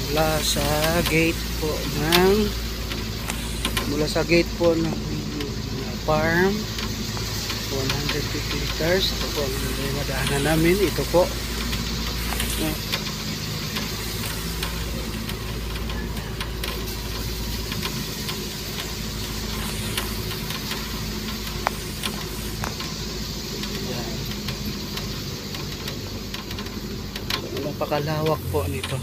mula sa gate po ng farm 150 meters. Ito po ang madaanan namin. Ito po napakalawak po nito.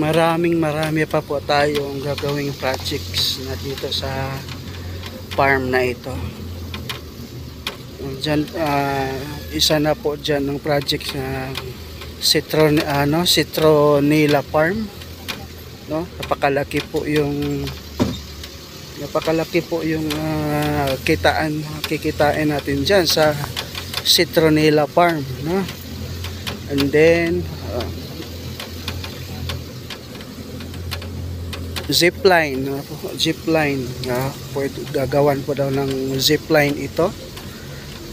Marami pa po tayong gagawing projects na dito sa farm na ito. Diyan, isa na po dyan ng project na Citronella Farm, no? Napakalaki po yung kikitain natin dyan sa Citronella Farm, no? And then zipline, no? Zipline, pwede gagawan po daw ng zipline ito.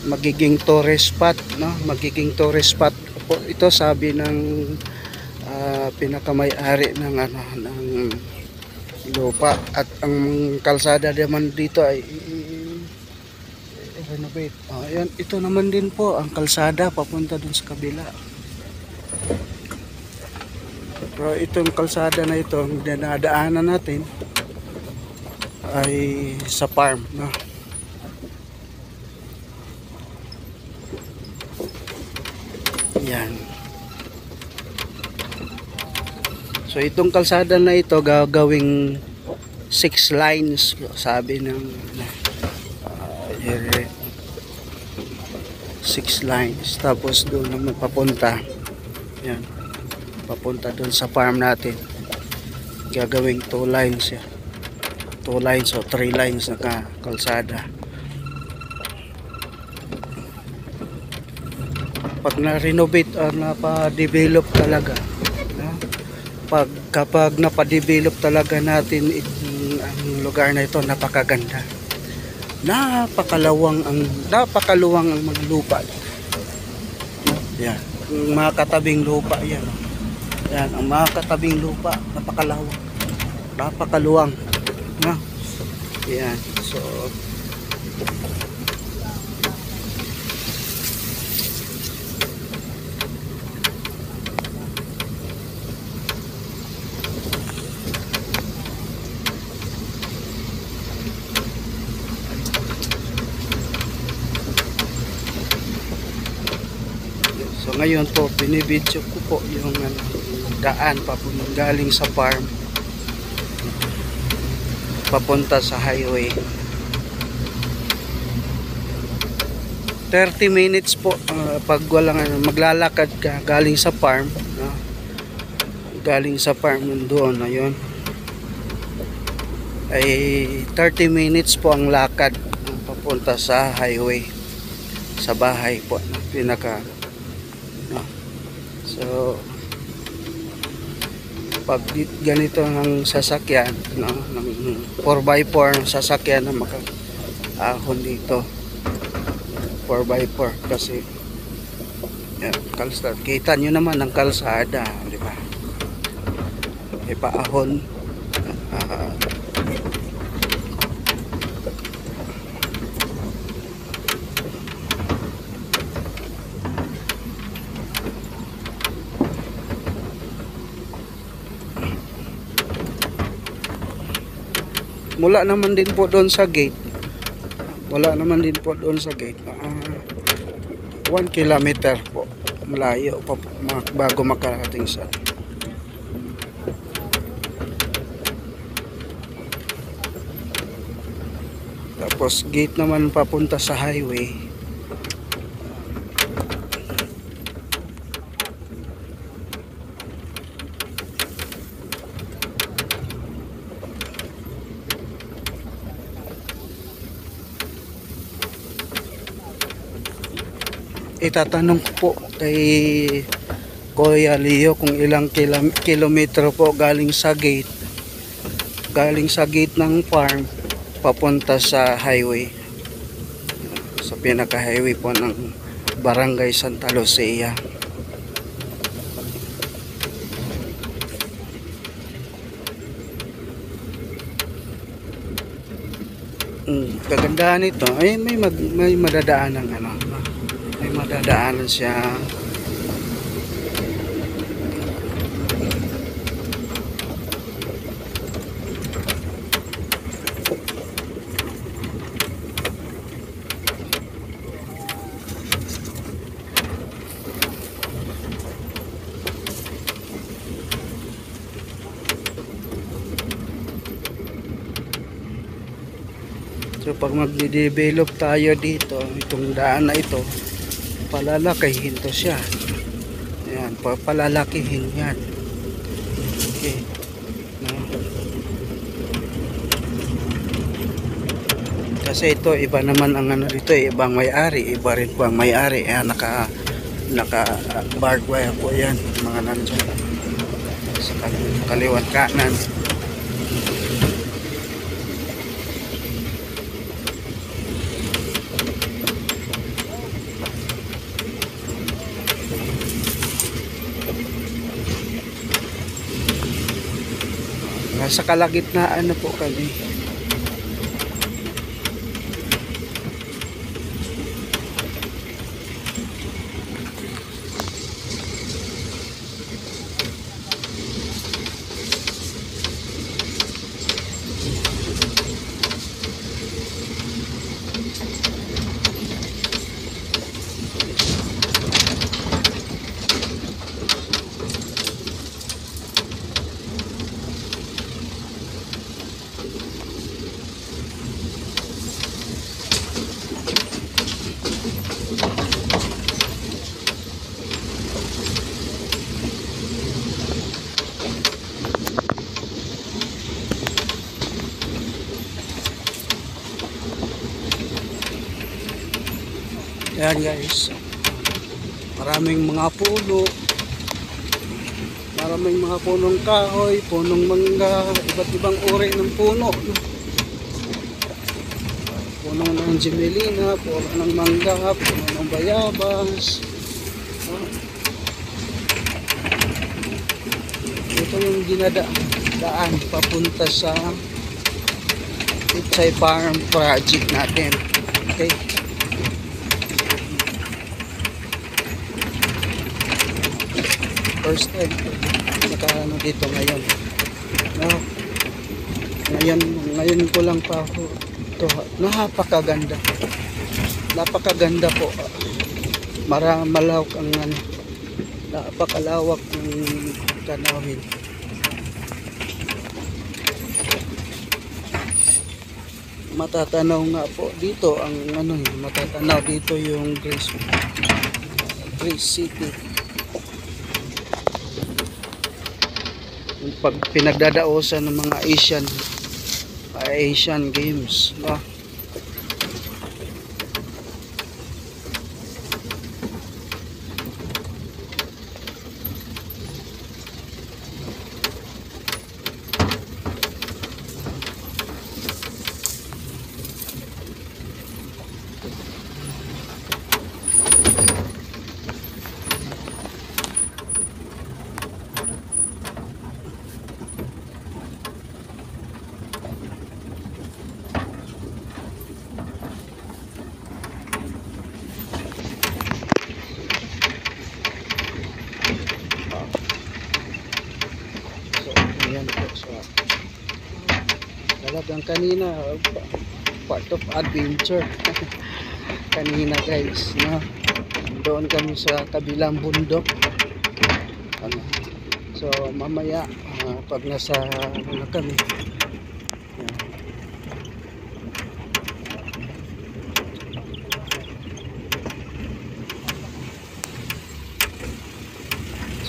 Magiging tourist spot, no? Magiging tourist spot po ito, sabi ng pinakamay-ari ng lupa. At ang kalsada naman dito ay renovate. Ayan, ito naman din po ang kalsada papunta dun sa kabila. Pero itong kalsada na ito, ang dinadaanan natin ay sa farm, no? Yan. So itong kalsada na ito gagawing 6 lines, sabi ng 6 lines, tapos doon naman papunta. Yan, papunta doon sa farm natin. Gagawing 2 lines yan. 2 lines o 3 lines na kalsada. Pag na-renovate or napa-develop talaga, kapag napa-develop talaga natin ang lugar na ito, napakaganda. Napakaluwang ang mga lupa. Yan, ang mga katabing lupa yan. Yan, ang mga katabing lupa, napakaluwang, no? Yan, so ngayon po binibidyo ko po yung daan galing sa farm papunta sa highway. 30 minutes po pag walang maglalakad ka galing sa farm, no? Galing sa farm doon, ayun, ay 30 minutes po ang lakad papunta sa highway, sa bahay po na pinaka, no? So pag ganito ng sasakyan, no, ng 4x4 sasakyan na makaahon dito, 4x4, kasi yan, kalsada, kita nyo naman ang kalsada, di ba? Ipaahon, mula naman din po doon sa gate, 1 kilometer po, malayo pa po bago makarating sa tapos gate naman papunta sa highway. Itatanong ko po kay Kuya Leo kung ilang kilometro po galing sa gate ng farm papunta sa highway, sa pinaka highway po ng Barangay Santa Lucia. Kagandahan nito ay may madadaanan ano. May madadaanan siya. So pag magde-develop tayo dito, itong daan na ito, palalakihin to siya. Ayan, palalakihin yan. Okay. No? Kasi ito, iba naman ang ano dito, ibang may-ari, iba rin po ang may-ari. Ayan, naka barbed wire po yan, mga nandiyan. Sa kaliwat kanan. Nasa kalagitnaan na po kami. Ayan guys, maraming mga puno, maraming mga punong kahoy, punong mangga, iba't ibang uri ng puno. Puno ng jimelina, puno ng mangga, puno ng bayabas. Ito yung dinadaan papunta sa Itsay Farm project natin. Okay. First time nakaano dito ngayon. No? Ngayon ko lang pa ako ito. Napakaganda. Napakaganda po. Malawak ang ano. Napakalawak ng tanawin. Matatanaw nga po dito ang ano, matatanaw dito yung Grace City. Pag pinagdadaosan ng mga Asian Games, no? Talagang kanina part of adventure kanina guys, no? Doon kami sa kabilang bundok, ano? So mamaya pag nasa ano kami, yan.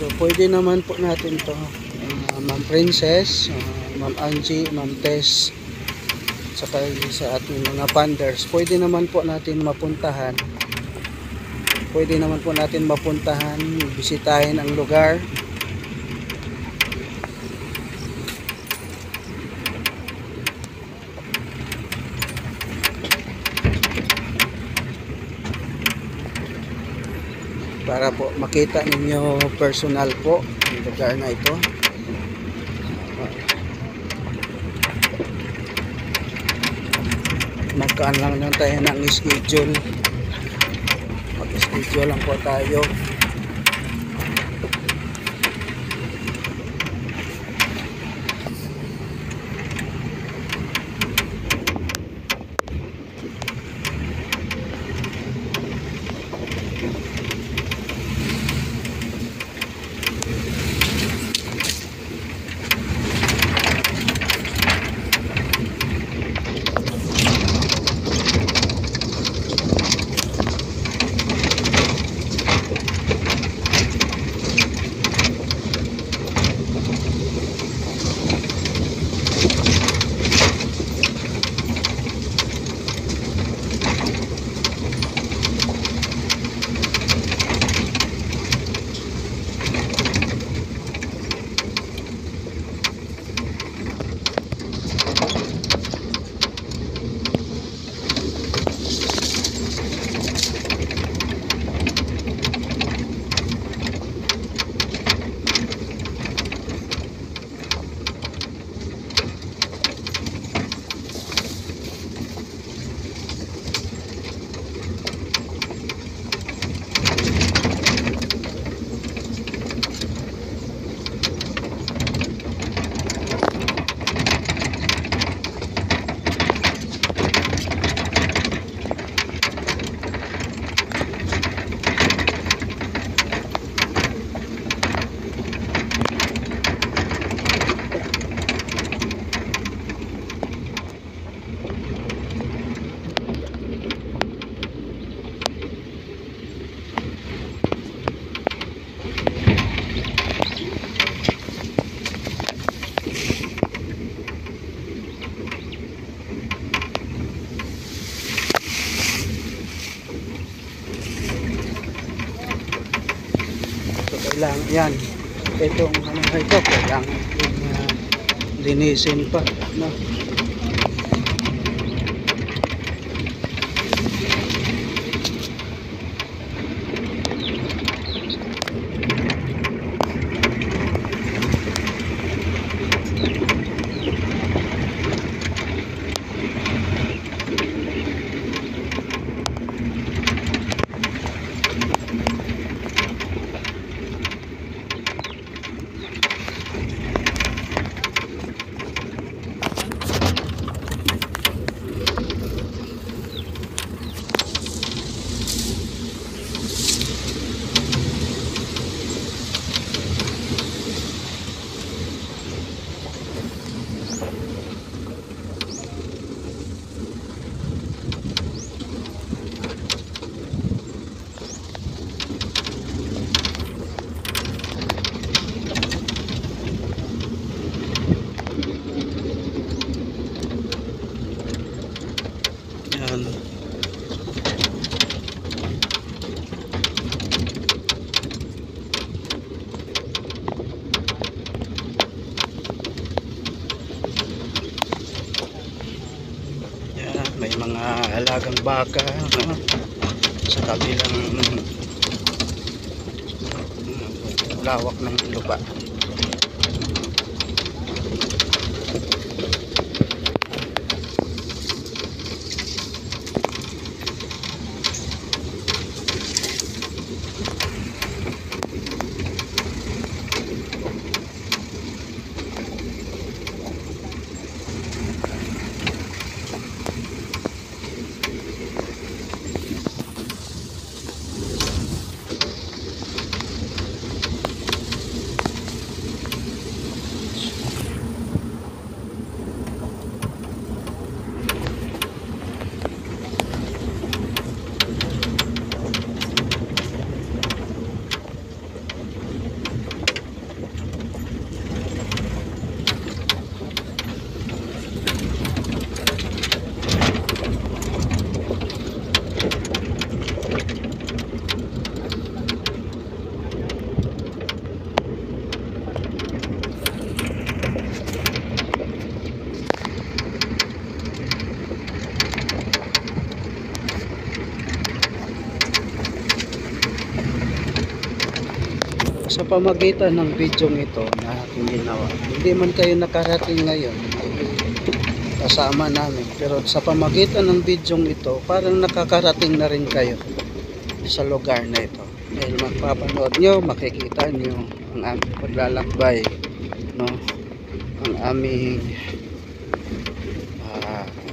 So pwede naman po natin to, Ma'am Princess, Ma'am Angie, Ma'am Tess, saka sa ating mga funders, pwede naman po natin mapuntahan, bisitahin ang lugar. Para po makita ninyo personal po ang lugar na ito. magkaan lang tayo ng schedule. Mag-schedule lang po tayo. Kailangan yan, itong ano ito kailangan linisin pa, no? Yan. Yan, may mga alagang baka, no? Sa kabilang lawak ng lupa. Sa pamagitan ng video ito na aking ginawa, hindi man kayo nakarating ngayon, kasama namin. Pero sa pamagitan ng bidyong ito, parang nakakarating na rin kayo sa lugar na ito. Dahil magpapanood nyo, makikita nyo ang aming paglalakbay, no? Ang aming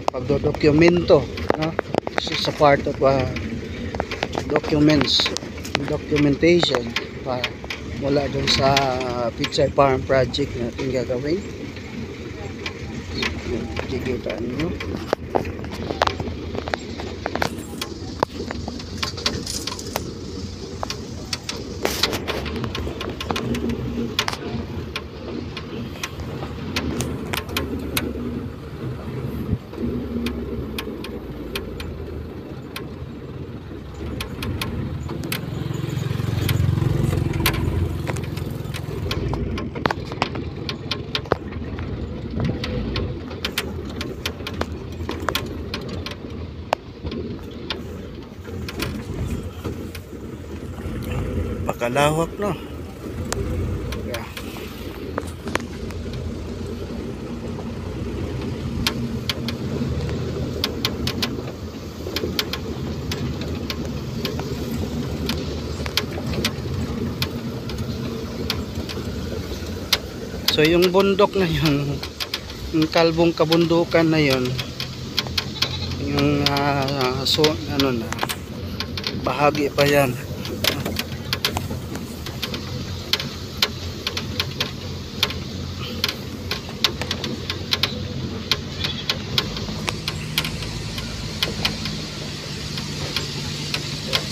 pagdodokumento, no? This is a part of documentation mula dun sa Pichay Farm project na ating gagawin. Kikita nyo. Pakalawak, no? Yeah. So yung bundok na yun, yung kalbong kabundukan na yun, yung ano na, bahagi pa yan.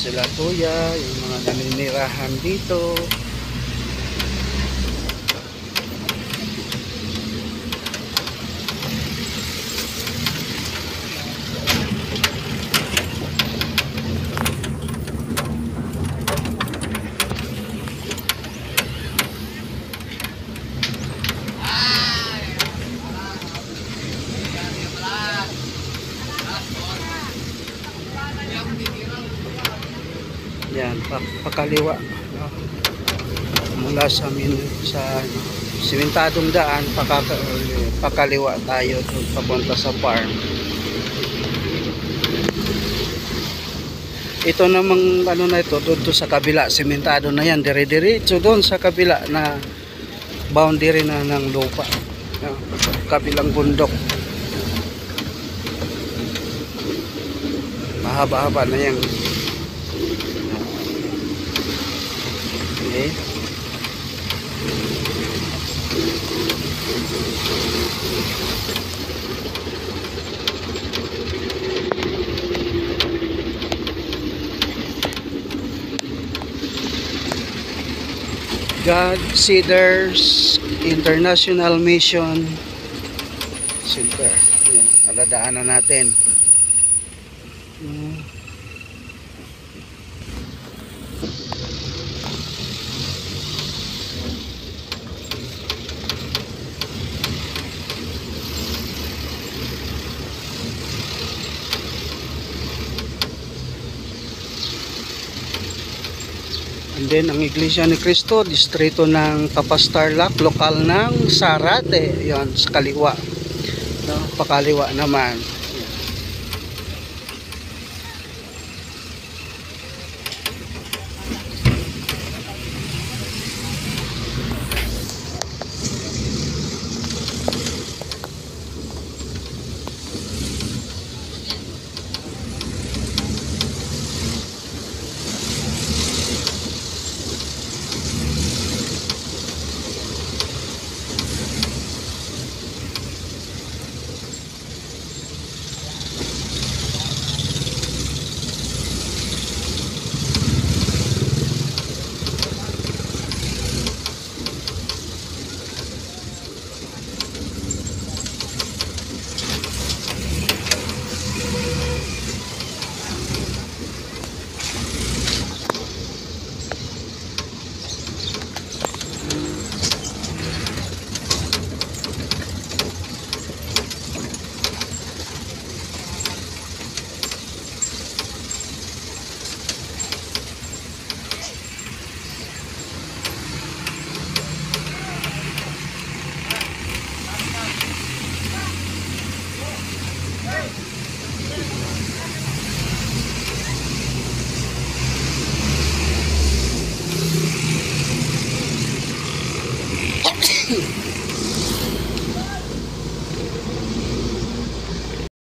Sila kuya, yung mga naninirahan dito. Yan, pakaliwa, no? Mula sa simentadong daan, pakaliwa tayo papunta sa farm. Ito namang ano na ito, doon sa kabila, simentado na yan, dire-diretso doon sa kabila na boundary na ng lupa, no? Kabilang bundok. Mahaba-haba na yan. Okay. God Cedars International Mission Center. Yan, naladaanan natin. And then ang Iglesia ni Cristo, distrito ng Tapastarlac, lokal ng Sarate, yon sa kaliwa, no? Pakaliwa naman.